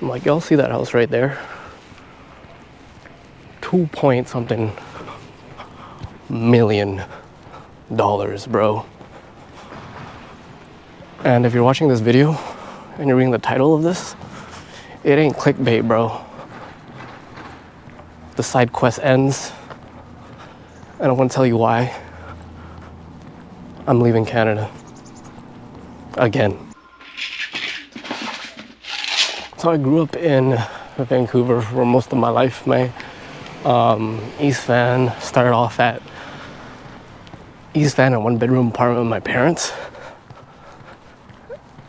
I'm like, y'all see that house right there? 2 point something million dollars, bro. And if you're watching this video and you're reading the title of this, it ain't clickbait, bro. The side quest ends, and I want to tell you why I'm leaving Canada again. So I grew up in Vancouver for most of my life, man. East Van, started off at East Van, a 1-bedroom apartment with my parents.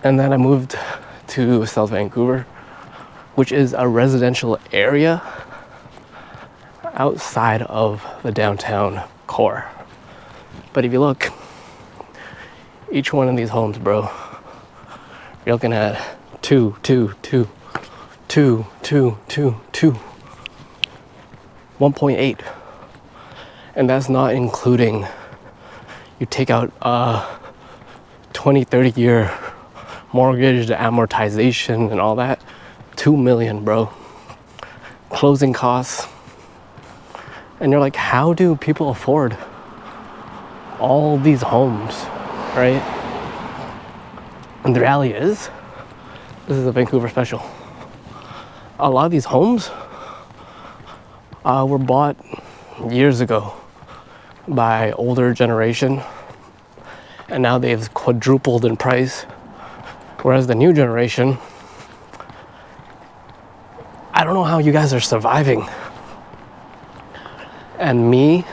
And then I moved to South Vancouver, which is a residential area outside of the downtown core. But if you look, each one of these homes, bro, you're looking at 1.8. And that's not including you take out a 20-30 year mortgage, the amortization and all that. 2 million, bro. Closing costs. And you're like, how do people afford all these homes, right? And the reality is, this is a Vancouver special. A lot of these homes were bought years ago by older generation, and now they've quadrupled in price. Whereas the new generation, I don't know how you guys are surviving. And me,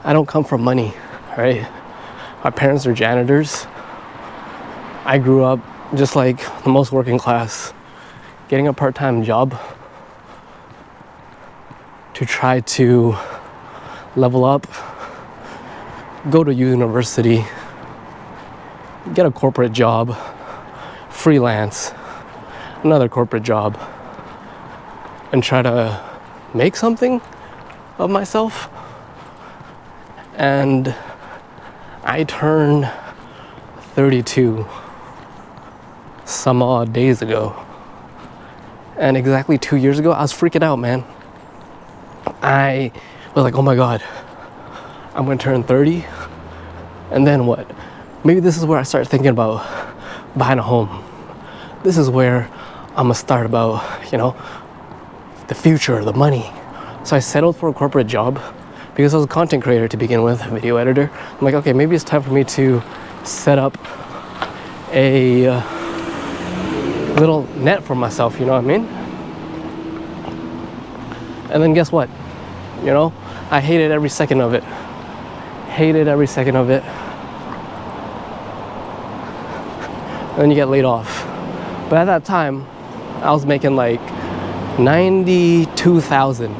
I don't come from money, right? My parents are janitors. I grew up just like the most working class, getting a part-time job to try to level up, go to university, get a corporate job, freelance, another corporate job, and try to make something of myself. And I turned 32 some odd days ago. And exactly 2 years ago, I was freaking out, man. I was like, oh my God, I'm gonna turn 30. And then what? Maybe this is where I start thinking about buying a home. This is where I'm gonna start about, the future, the money. So I settled for a corporate job because I was a content creator to begin with, video editor. I'm like, okay, maybe it's time for me to set up a little net for myself, you know what I mean? And then guess what? I hated every second of it. Hated every second of it. And then you get laid off. But at that time, I was making like 92,000.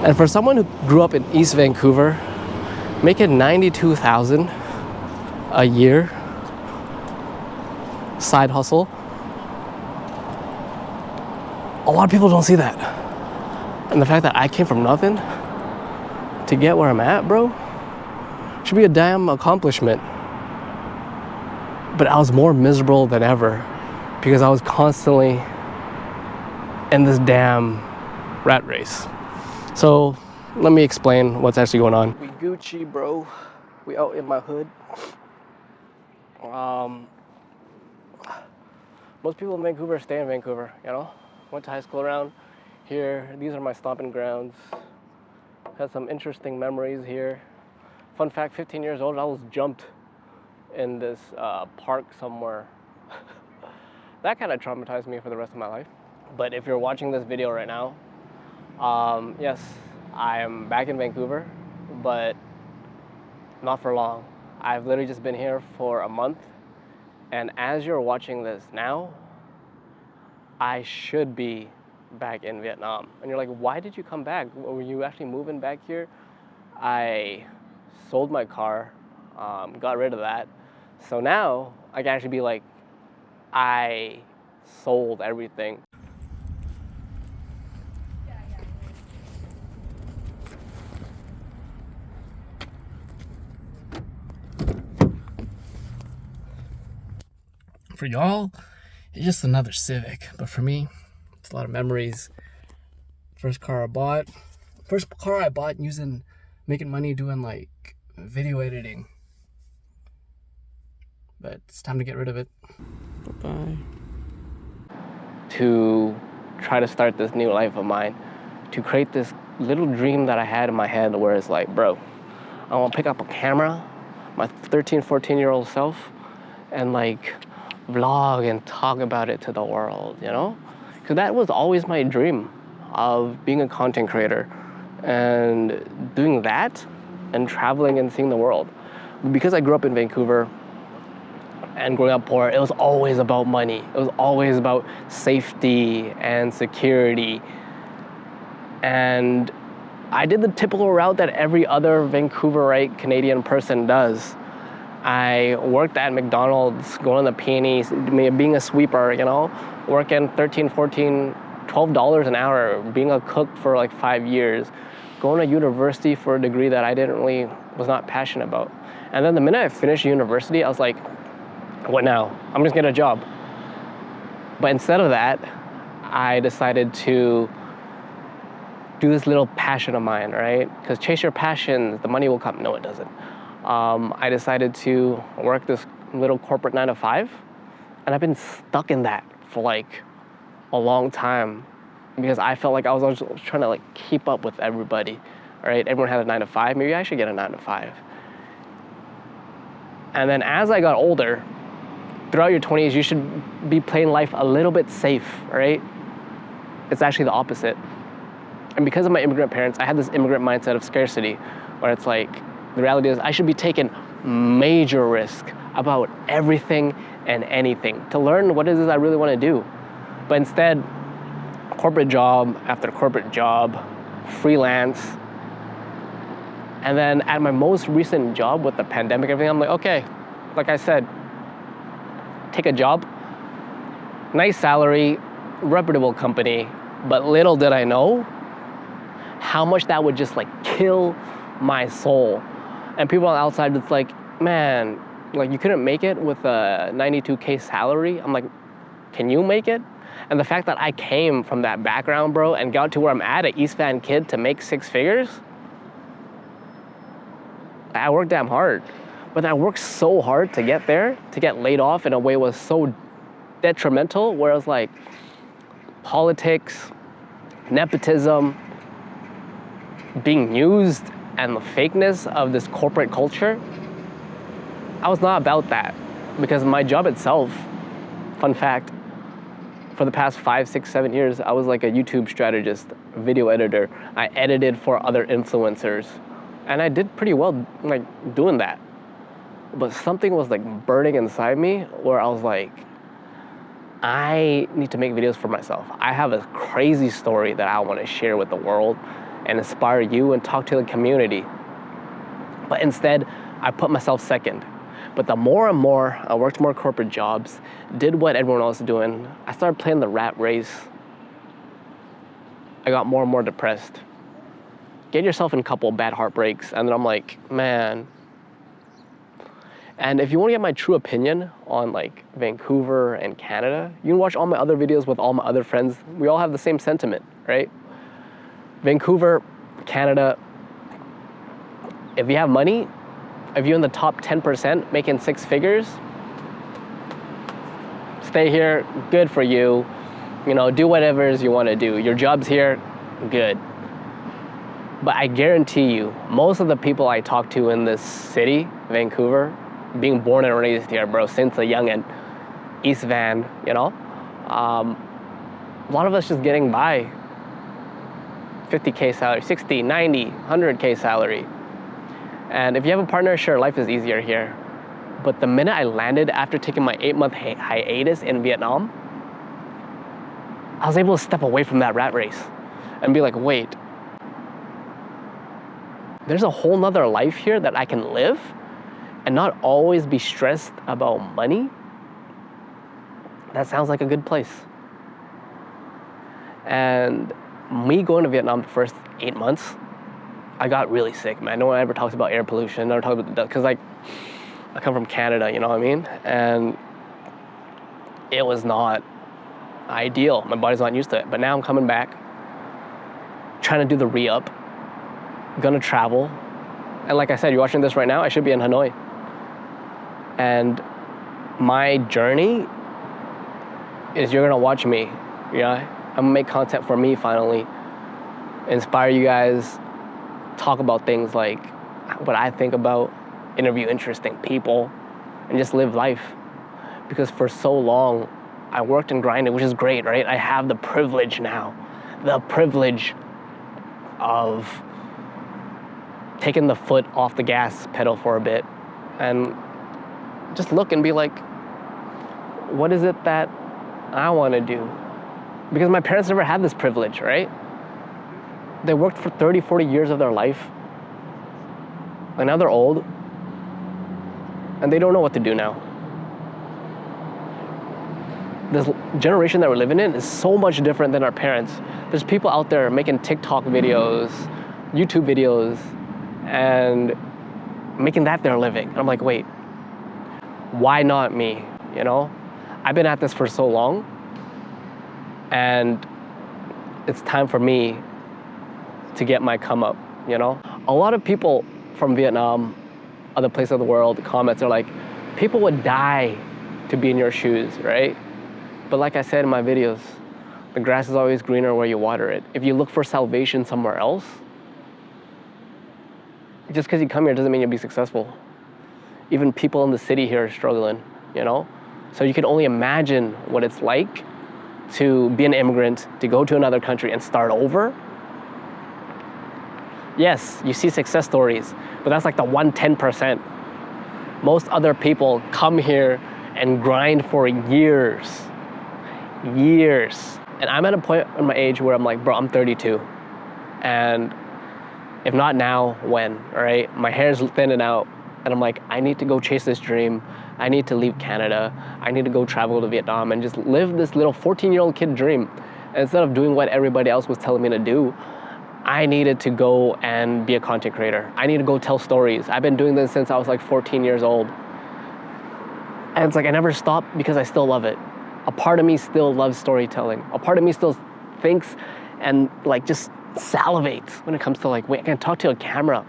And for someone who grew up in East Vancouver, making 92,000 a year, side hustle, a lot of people don't see that. And the fact that I came from nothing to get where I'm at, bro, should be a damn accomplishment. But I was more miserable than ever because I was constantly in this damn rat race. So let me explain what's actually going on. We Gucci, bro. We out in my hood. Most people in Vancouver stay in Vancouver, Went to high school around here. These are my stomping grounds. Had some interesting memories here. Fun fact, 15 years old, I was jumped in this park somewhere. That kind of traumatized me for the rest of my life. But if you're watching this video right now, yes, I am back in Vancouver, but not for long. I've literally just been here for a month, and as you're watching this now, I should be back in Vietnam. And you're like, why did you come back? Were you actually moving back here? I sold my car, got rid of that. So now I can actually be like, I sold everything. For y'all, it's just another Civic. But for me, a lot of memories. First car I bought making money doing like video editing. But it's time to get rid of it. Bye. To try to start this new life of mine, to create this little dream that I had in my head where it's like, bro, I want to pick up a camera, my 13, 14-year-old self, and like vlog and talk about it to the world, you know? Because that was always my dream of being a content creator and doing that and traveling and seeing the world. Because I grew up in Vancouver and growing up poor, it was always about money. It was always about safety and security. And I did the typical route that every other Vancouverite Canadian person does. I worked at McDonald's, going to the peonies, being a sweeper, you know, working 13, 14, $12 an hour, being a cook for like 5 years, going to university for a degree that I was not passionate about. And then the minute I finished university, I was like, what now? I'm just getting a job. But instead of that, I decided to do this little passion of mine, right? Because chase your passions, the money will come. No, it doesn't. I decided to work this little corporate 9 to 5, and I've been stuck in that for like a long time because I felt like I was always trying to like keep up with everybody, right? Everyone had a 9 to 5. Maybe I should get a 9 to 5. And then as I got older, throughout your 20s, you should be playing life a little bit safe, right? It's actually the opposite. And because of my immigrant parents, I had this immigrant mindset of scarcity, where it's like, the reality is I should be taking major risk about everything and anything to learn what it is I really want to do. But instead, corporate job after corporate job, freelance. And then at my most recent job with the pandemic and everything, I'm like, okay, like I said, take a job, nice salary, reputable company, but little did I know how much that would just like kill my soul. And people on the outside, it's like, man, like you couldn't make it with a $92K salary. I'm like, can you make it? And the fact that I came from that background, bro, and got to where I'm at, an East Van kid, to make 6 figures, I worked damn hard. But I worked so hard to get there, to get laid off in a way was so detrimental, where it was like politics, nepotism, being used, and the fakeness of this corporate culture. I was not about that, because my job itself, fun fact, for the past 5, 6, 7 years, I was like a YouTube strategist, video editor. I edited for other influencers, and I did pretty well like doing that. But something was like burning inside me where I was like, I need to make videos for myself. I have a crazy story that I want to share with the world and inspire you and talk to the community. But instead, I put myself second. But the more and more I worked more corporate jobs, did what everyone else was doing, I started playing the rat race. I got more and more depressed. Get yourself in a couple of bad heartbreaks, and then I'm like, man. And if you want to get my true opinion on like Vancouver and Canada, you can watch all my other videos with all my other friends. We all have the same sentiment, right? Vancouver, Canada, if you have money, if you're in the top 10% making 6 figures, stay here, good for you. You know, do whatever it is you want to do. Your job's here, good. But I guarantee you, most of the people I talk to in this city, Vancouver, being born and raised here, bro, since a youngin', East Van, you know, a lot of us just getting by. 50K salary, 60, 90, 100K salary. And if you have a partner, sure, life is easier here. But the minute I landed after taking my 8-month hiatus in Vietnam, I was able to step away from that rat race and be like, wait, there's a whole nother life here that I can live and not always be stressed about money. That sounds like a good place. And me going to Vietnam the first 8 months, I got really sick, man. No one ever talks about air pollution, never talks about the dust, because like, I come from Canada, you know what I mean? And it was not ideal. My body's not used to it. But now I'm coming back, trying to do the re-up, gonna travel. And like I said, you're watching this right now, I should be in Hanoi. And my journey is you're gonna watch me. I'm gonna make content for me finally. Inspire you guys, talk about things like what I think about, interview interesting people, and just live life. Because for so long, I worked and grinded, which is great, right? I have the privilege now, the privilege of taking the foot off the gas pedal for a bit and just look and be like, what is it that I want to do? Because my parents never had this privilege, right? They worked for 30, 40 years of their life, and now they're old, and they don't know what to do now. This generation that we're living in is so much different than our parents. There's people out there making TikTok videos, YouTube videos, and making that their living. And I'm like, wait, why not me? I've been at this for so long, and it's time for me to get my come up. A lot of people from Vietnam, other places of the world, comments are like, people would die to be in your shoes, right? But like I said in my videos, the grass is always greener where you water it. If you look for salvation somewhere else, just because you come here doesn't mean you'll be successful. Even people in the city here are struggling, So you can only imagine what it's like to be an immigrant, to go to another country and start over. Yes, you see success stories, but that's like the 1-10%. Most other people come here and grind for years. And I'm at a point in my age where I'm like, bro, I'm 32. And if not now, when, right? My hair's thinning out, and I'm like, I need to go chase this dream. I need to leave Canada. I need to go travel to Vietnam and just live this little 14-year-old kid dream. And instead of doing what everybody else was telling me to do, I needed to go and be a content creator. I need to go tell stories. I've been doing this since I was like 14 years old. And it's like I never stopped because I still love it. A part of me still loves storytelling. A part of me still thinks and like just salivates when it comes to like, wait, I can talk to a camera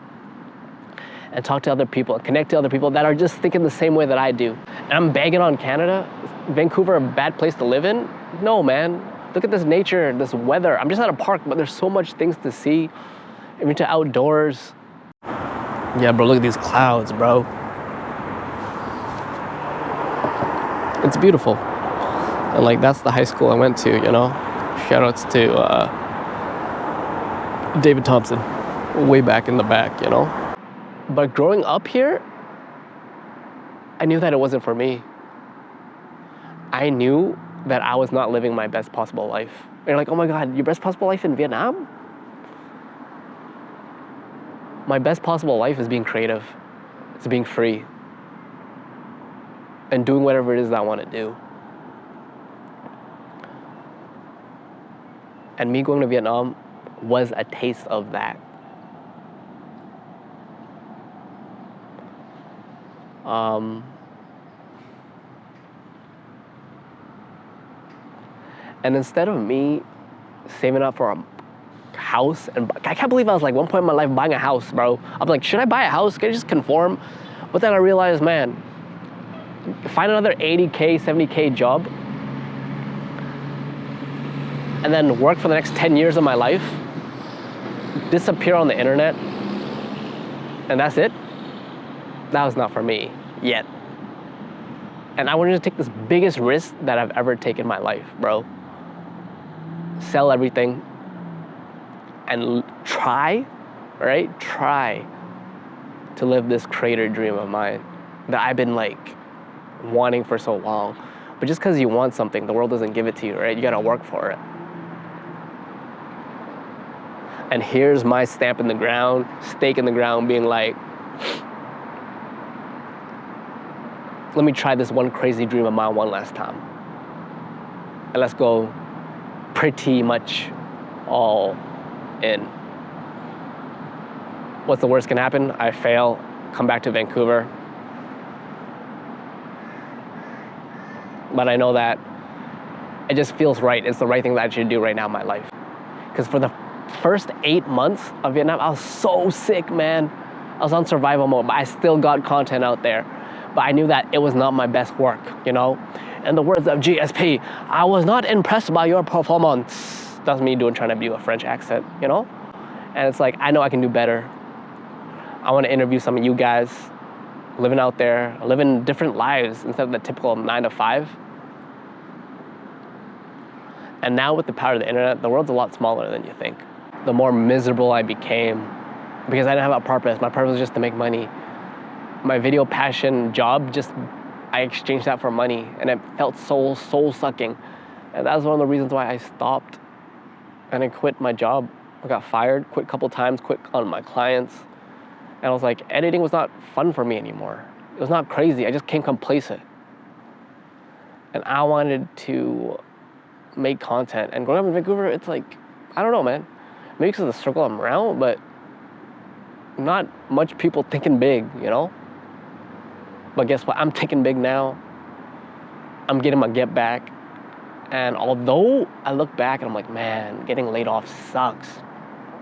and talk to other people and connect to other people that are just thinking the same way that I do. And I'm bagging on Canada. Vancouver, a bad place to live in? No, man. Look at this nature, this weather. I'm just at a park, but there's so much things to see. I'm into outdoors. Yeah, bro, look at these clouds, bro. It's beautiful. And like, that's the high school I went to, Shout outs to David Thompson, way back in the back, But growing up here, I knew that it wasn't for me. I knew that I was not living my best possible life. And you're like, oh my God, your best possible life in Vietnam? My best possible life is being creative. It's being free. And doing whatever it is that I want to do. And me going to Vietnam was a taste of that. And instead of me saving up for a house, and I can't believe I was like one point in my life buying a house, bro. I'm like, should I buy a house? Can I just conform? But then I realized, man, find another 80K, 70K job, and then work for the next 10 years of my life, disappear on the internet, and that's it? That was not for me yet. And I wanted to take this biggest risk that I've ever taken in my life, bro. Sell everything and try to live this creator dream of mine that I've been like wanting for so long. But just because you want something, the world doesn't give it to you, right? You gotta work for it. And here's my stamp in the ground, stake in the ground, being like, let me try this one crazy dream of mine one last time. And let's go pretty much all in. What's the worst can happen? I fail, come back to Vancouver. But I know that it just feels right. It's the right thing that I should do right now in my life. Because for the first 8 months of Vietnam, I was so sick, man. I was on survival mode, but I still got content out there. But I knew that it was not my best work, you know? In the words of GSP, I was not impressed by your performance. That's me trying to do a French accent, you know? And it's like, I know I can do better. I want to interview some of you guys living out there, living different lives instead of the typical 9 to 5. And now with the power of the internet, the world's a lot smaller than you think. The more miserable I became because I didn't have a purpose. My purpose was just to make money. My video passion job, I exchanged that for money, and it felt so soul-sucking. And that was one of the reasons why I stopped and I quit my job. I got fired, quit a couple times, quit on my clients. And I was like, editing was not fun for me anymore. It was not crazy, I just became complacent. And I wanted to make content. And growing up in Vancouver, it's like, I don't know, man. Maybe because of the circle I'm around, but not much people thinking big, you know? But guess what? I'm thinking big now. I'm getting my get back. And although I look back and I'm like, man, getting laid off sucks.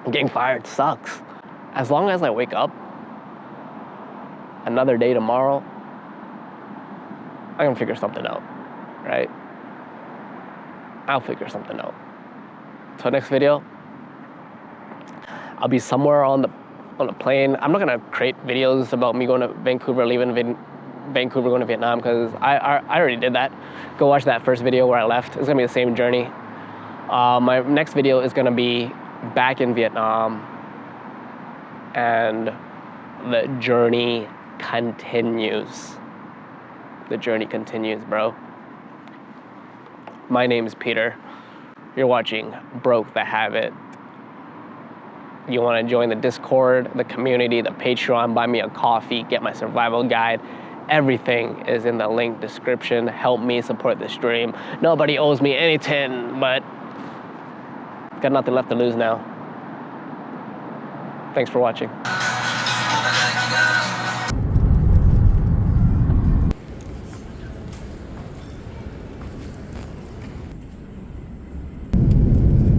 Getting fired sucks. As long as I wake up another day tomorrow, I can figure something out, right? I'll figure something out. So next video, I'll be somewhere on a plane. I'm not gonna create videos about me going to Vancouver, leaving Vancouver, going to Vietnam, because I already did that. Go watch that first video where I left. It's gonna be the same journey. My next video is gonna be back in Vietnam, and the journey continues. The journey continues, bro. My name is Peter. You're watching Broke the Habit. You want to join the Discord, the community, the Patreon, buy me a coffee, get my survival guide. Everything is in the link description. Help me support the stream. Nobody owes me anything, but got nothing left to lose now. Thanks for watching.